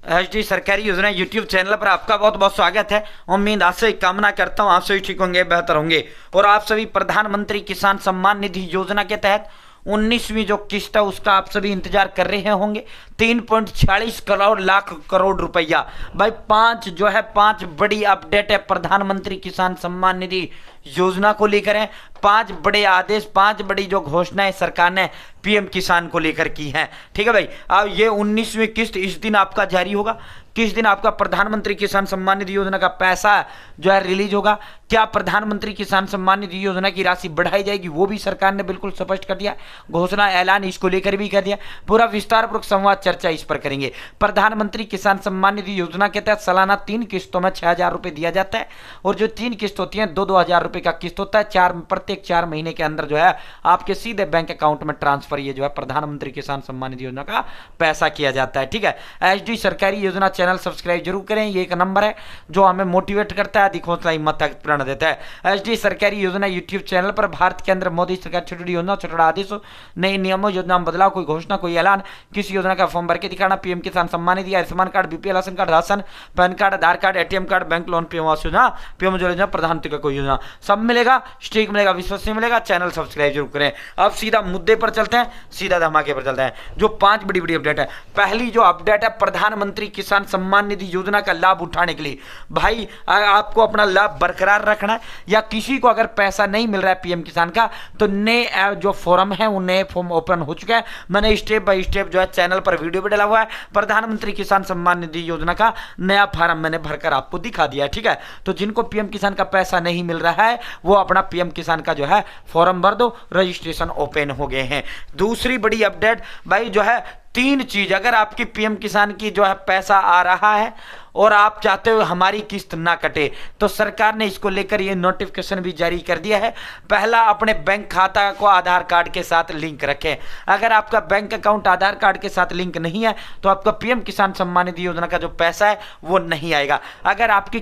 HD सरकारी योजना YouTube channel पर आपका बहुत बहुत स्वागत है। उम्मीद आपसे कामना करता हूँ आप सभी ठीक होंगे, बेहतर होंगे और आप सभी प्रधानमंत्री किसान सम्मान निधि योजना के तहत 19वीं जो किस्त है उसका आप सभी इंतजार कर रहे होंगे। 3.46 करोड़ लाख करोड़ रुपया भाई, पांच बड़ी अपडेट है प्रधानमंत्री किसान सम्मान निधि योजना को लेकर है। 5 बड़े आदेश, 5 बड़ी जो घोषणाएं सरकार ने पीएम किसान को लेकर की हैं। ठीक है भाई, अब ये 19वीं किस्त इस दिन आपका जारी होगा। किस दिन आपका प्रधानमंत्री किसान सम्मान निधि योजना का पैसा जो है रिलीज होगा। क्या प्रधानमंत्री किसान सम्मान निधि योजना की राशि बढ़ाई जाएगी, वो भी सरकार ने बिल्कुल स्पष्ट कर दिया, घोषणा ऐलान इसको लेकर भी कर दिया। पूरा विस्तारपूर्वक संवाद चर्चा इस पर करेंगे। प्रधानमंत्री किसान सम्मान निधि योजना के तहत सालाना 3 किस्तों में 6,000 रुपए दिया जाता है और जो 3 किस्त होती है 2-2 हजार रुपए का किस्त होता है। प्रत्येक 4 महीने के अंदर जो है आपके सीधे बैंक अकाउंट में ट्रांसफर ये जो है प्रधानमंत्री किसान सम्मान निधि योजना का पैसा किया जाता है। ठीक है, एचडी सरकारी योजना चैनल सब्सक्राइब जरूर करें, ये एक नंबर है जो हमें मोटिवेट करता है, अधिक हौसला हिम्मत प्रेरणा देता है। एचडी सरकारी योजना यूट्यूब चैनल पर भारत के अंदर मोदी सरकार छोटी योजना, छोटा आदेशों, नए नियमों, योजना में बदलाव, कोई घोषणा, कोई ऐलान, किसी योजना का फॉर्म भर के दिखाना, PM Kisan Samman Nidhi, Ayushman card, BPL ration card, ration, PAN card, Aadhaar card, ATM card, bank loan, PM Awas Yojana, PM योजना, प्रधानमंत्री का कोई योजना, सब मिलेगा, स्ट्रीक मिलेगा, विश्वसनीय मिलेगा। चैनल सब्सक्राइब जरूर करें। अब सीधा मुद्दे पर चलते हैं, सीधा धमाके पर चलते हैं। जो 5 बड़ी बड़ी अपडेट है, पहली जो अपडेट है प्रधानमंत्री किसान सम्मान निधि योजना का लाभ उठाने के लिए भाई आपको अपना लाभ बरकरार रखना है, या किसी को अगर पैसा नहीं मिल रहा है पीएम किसान का, तो नए जो फॉर्म है वो नए फॉर्म ओपन हो चुका है। मैंने स्टेप बाय स्टेप जो है चैनल पर वीडियो भी डाला हुआ है। प्रधानमंत्री किसान सम्मान निधि योजना का नया फॉर्म मैंने भरकर आपको दिखा दिया है। ठीक है, तो जिनको पीएम किसान का पैसा नहीं मिल रहा है वो अपना पीएम किसान का जो है फॉर्म भर दो, रजिस्ट्रेशन ओपन हो गए हैं। दूसरी बड़ी अपडेट भाई जो है 3 चीज, अगर आपकी पीएम किसान की जो है पैसा आ रहा है और आप चाहते हो हमारी किस्त ना कटे, तो सरकार ने इसको लेकर ये नोटिफिकेशन भी जारी कर दिया है। पहला, अपने बैंक खाता को आधार कार्ड के साथ लिंक रखें। अगर आपका बैंक अकाउंट आधार कार्ड के साथ लिंक नहीं है तो आपका पीएम किसान सम्मान निधि योजना का जो पैसा है वो नहीं आएगा। अगर आपकी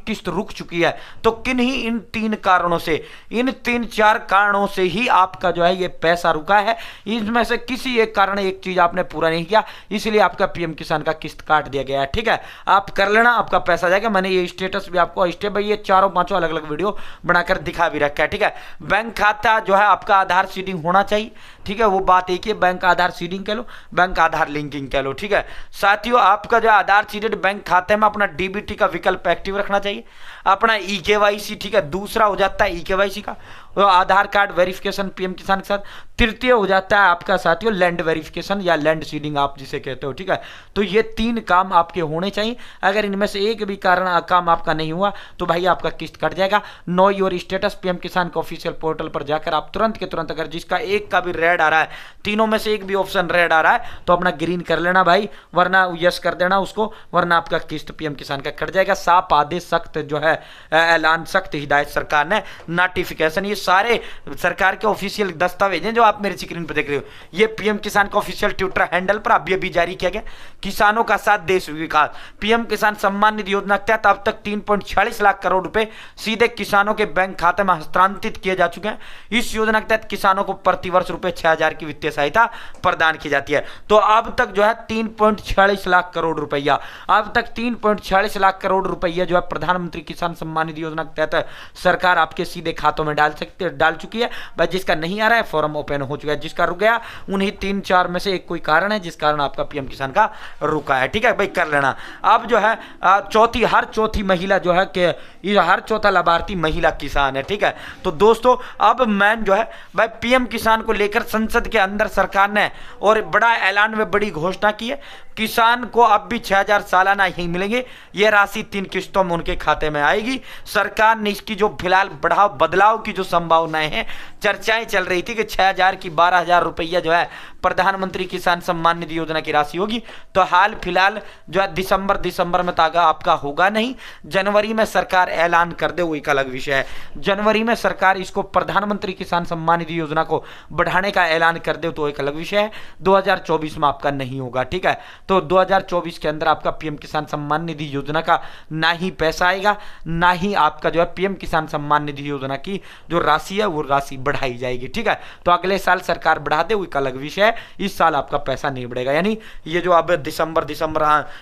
किस्त रुक चुकी है तो किन्हीं इन 3 कारणों से, इन 3-4 कारणों से ही आपका जो है ये पैसा रुका है। इसमें से किसी एक कारण, एक चीज आपने पूरा नहीं किया, इसलिए आपका पीएम किसान का किस्त काट दिया गया है। ठीक है, आप कर लेना, आपका पैसा जाएगा। मैंने ये स्टेटस भी आपको स्टेप बाय ये 4-5 अलग अलग वीडियो बनाकर दिखा भी रखा है। ठीक है, बैंक खाता जो है आपका आधार सीडिंग होना चाहिए। ठीक है, वो बात एक ही, बैंक आधार सीडिंग कह लो, बैंक आधार लिंकिंग कह लो। ठीक है साथियों, आपका जो आधार सीडेड बैंक खाते में अपना डीबीटी का विकल्प एक्टिव रखना चाहिए, अपना ईकेवाईसी। ठीक है, दूसरा हो जाता है ईकेवाईसी का आधार कार्ड वेरिफिकेशन पीएम किसान के साथ। तृतीय हो जाता है आपका साथियों लैंड वेरिफिकेशन या लैंड सीडिंग आप जिसे कहते हो। ठीक है, तो ये 3 काम आपके होने चाहिए। अगर इनमें से एक भी कारण काम आपका नहीं हुआ तो भाई आपका किस्त कट जाएगा। नो योर स्टेटस पीएम किसान के ऑफिशियल पोर्टल पर जाकर आप तुरंत के तुरंत, अगर जिसका एक का भी रेड आ रहा है, तीनों में से एक भी ऑप्शन रेड आ रहा है, तो अपना ग्रीन कर लेना भाई, वरना यस कर देना उसको, वरना आपका किस्त पीएम किसान का कट जाएगा। साफ आदेश, सख्त जो है ऐलान, सख्त हिदायत सरकार ने, नोटिफिकेशन, ये सारे सरकार के ऑफिशियल दस्तावेज हैं जो आप मेरे स्क्रीन पर देख रहे हो। ये पीएम किसान का ऑफिशियल ट्विटर हैंडल पर अभी अभी जारी किया गया। किसानों का साथ, देश विकास, पीएम किसान सम्मान निधि योजना के तहत अब तक 3.46 लाख करोड़ रुपए सीधे किसानों के बैंक खाते में हस्तांतरित किए जा चुके हैं। इस योजना के तहत किसानों को प्रतिवर्ष रुपए 6,000 की वित्तीय सहायता प्रदान की जाती है। तो अब तक जो है 3.46 लाख करोड़ रुपया, अब तक 3.46 लाख करोड़ रुपया जो है प्रधानमंत्री किसान सम्मान निधि योजना के तहत सरकार आपके सीधे खातों में डाल चुकी है। भाई जिसका नहीं आ रहा है फॉर्म ओपन हो चुका है, जिसका रुक गया उन्हीं 3-4 में से एक कोई कारण है जिस कारण आपका पीएम किसान का रुका है। ठीक है भाई, कर लेना। अब जो है हर चौथी महिला जो है कि हर चौथा लाभार्थी महिला किसान है। ठीक है, तो दोस्तों अब मैन जो है भाई पीएम किसान को लेकर संसद के अंदर सरकार ने और बड़ा ऐलान में बड़ी घोषणा की है। किसान को अब भी 6,000 सालाना ही मिलेंगे। ये राशि 3 किस्तों में उनके खाते में आएगी। सरकार ने इसकी जो फिलहाल बदलाव की जो संभावनाएं हैं, चर्चाएं चल रही थी कि 6,000 की 12,000 रुपया जो है प्रधानमंत्री किसान सम्मान निधि योजना की राशि होगी, तो हाल फिलहाल जो है दिसंबर में तागा आपका होगा नहीं। जनवरी में सरकार ऐलान कर दे वो एक अलग विषय है। जनवरी में सरकार इसको प्रधानमंत्री किसान सम्मान निधि योजना को बढ़ाने का ऐलान कर दे तो एक अलग विषय है। 2024 में आपका नहीं होगा। ठीक है, तो 2024 के अंदर आपका पीएम किसान सम्मान निधि योजना का ना ही पैसा आएगा, ना ही आपका जो है पीएम किसान सम्मान निधि योजना की जो राशि है वो राशि बढ़ाई जाएगी। ठीक है, तो अगले साल सरकार बढ़ा दे वो एक अलग विषय है, इस साल आपका पैसा नहीं बढ़ेगा। यानी ये जो अब दिसंबर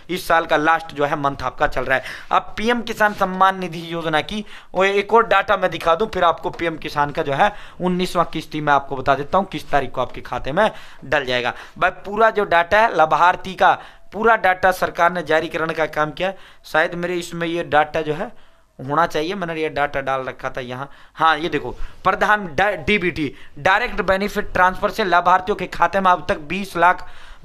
इस साल का लास्ट जो है मंथ आपका चल रहा है। अब पीएम किसान सम्मान निधि योजना की वो एक और डाटा मैं दिखा दूं, फिर आपको पीएम किसान का जो है 19वां किस्ती मैं आपको बता देता हूं किस तारीख को आपके खाते में डल जाएगा। भाई पूरा जो डाटा है लाभार्थी का पूरा डाटा सरकार ने जारी करने का काम किया है। शायद मेरे इसमें ये डाटा जो है होना चाहिए, मैंने ये डाटा डाल रखा था यहाँ। हाँ ये देखो, प्रधान डीबीटी डायरेक्ट बेनिफिट ट्रांसफर से लाभार्थियों के खाते में अब तक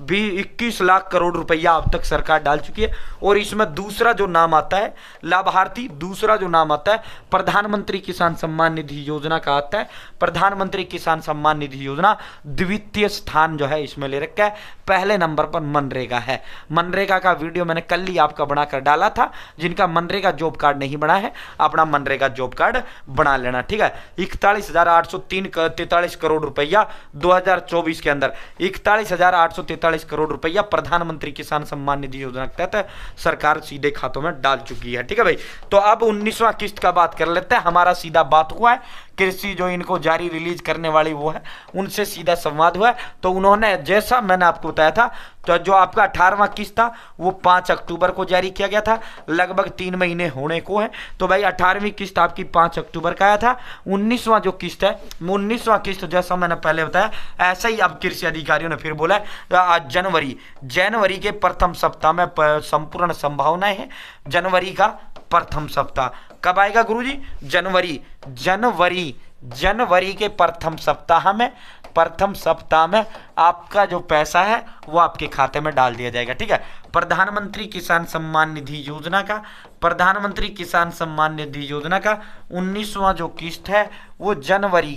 21 लाख करोड़ रुपया अब तक सरकार डाल चुकी है। और इसमें दूसरा जो नाम आता है लाभार्थी, दूसरा जो नाम आता है प्रधानमंत्री किसान सम्मान निधि योजना का आता है। प्रधानमंत्री किसान सम्मान निधि योजना द्वितीय स्थान जो है इसमें ले रखा है, पहले नंबर पर मनरेगा है। मनरेगा का वीडियो मैंने कल ही आपका बनाकर डाला था। जिनका मनरेगा जॉब कार्ड नहीं बना है अपना मनरेगा जॉब कार्ड बना लेना। ठीक है, 41,843 करोड़ रुपया 2024 के अंदर 41,843 करोड़ रुपया प्रधानमंत्री किसान सम्मान निधि योजना के तहत सरकार सीधे खातों में डाल चुकी है। ठीक है भाई, तो अब 19वां किस्त का बात कर लेते हैं। हमारा सीधा बात हुआ है कृषि जो इनको जारी रिलीज करने वाली वो है उनसे सीधा संवाद हुआ है। तो उन्होंने जैसा मैंने आपको बताया था, तो जो आपका 18वां किस्त था वो 5 अक्टूबर को जारी किया गया था, लगभग 3 महीने होने को है। तो भाई 18वीं किस्त आपकी 5 अक्टूबर का आया था। 19वां जो किस्त है, 19वां किस्त जैसा मैंने पहले बताया ऐसा ही अब कृषि अधिकारियों ने फिर बोला है। आज जनवरी के प्रथम सप्ताह में संपूर्ण संभावनाएं है। जनवरी का प्रथम सप्ताह कब आएगा गुरुजी? जनवरी के प्रथम सप्ताह में आपका जो पैसा है वो आपके खाते में डाल दिया जाएगा। ठीक है, प्रधानमंत्री किसान सम्मान निधि योजना का 19वां जो किस्त है वो जनवरी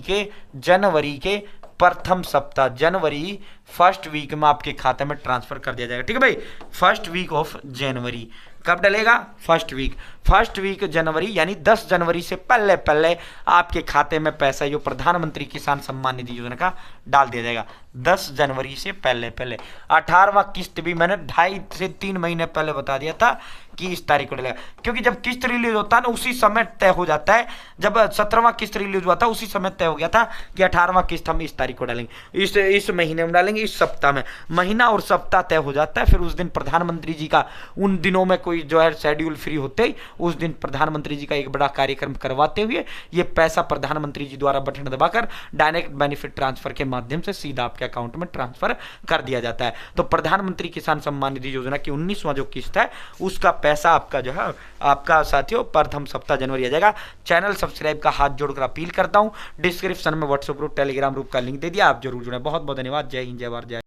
के प्रथम सप्ताह, जनवरी फर्स्ट वीक में आपके खाते में ट्रांसफर कर दिया जाएगा। ठीक है भाई, फर्स्ट वीक ऑफ जनवरी कब डलेगा? फर्स्ट वीक जनवरी, यानी 10 जनवरी से पहले आपके खाते में पैसा जो प्रधानमंत्री किसान सम्मान निधि योजना का डाल दिया जाएगा। 10 जनवरी से पहले 18वां किस्त भी मैंने 2.5 से 3 महीने पहले बता दिया था कि इस तारीख को डलेगा, क्योंकि जब किस्त रिलीज होता है ना उसी समय तय हो जाता है। जब 17वां किस्त रिलीज हुआ था उसी समय तय हो गया था कि 18वां किस्त हम इस तारीख को डालेंगे, इस महीने में डालेंगे, इस सप्ताह में। महीना और सप्ताह तय हो जाता है, फिर उस दिन प्रधानमंत्री जी का उन दिनों में कोई जो है शेड्यूल फ्री होते ही उस दिन प्रधानमंत्री जी का एक बड़ा कार्यक्रम करवाते हुए ये पैसा प्रधानमंत्री जी द्वारा बटन दबाकर डायरेक्ट बेनिफिट ट्रांसफर के माध्यम से सीधा आपके अकाउंट में ट्रांसफर कर दिया जाता है। तो प्रधानमंत्री किसान सम्मान निधि योजना की 19वां जो किस्त है उसका पैसा आपका जो है आपका साथियों प्रथम सप्ताह जनवरी आ जाएगा। चैनल सब्सक्राइब का हाथ जोड़कर अपील करता हूं, डिस्क्रिप्शन में व्हाट्सएप ग्रुप टेलीग्राम ग्रुप का लिंक दे दिया, आप जरूर जुड़े। बहुत बहुत धन्यवाद। जय हिंद, जय भारत, जय।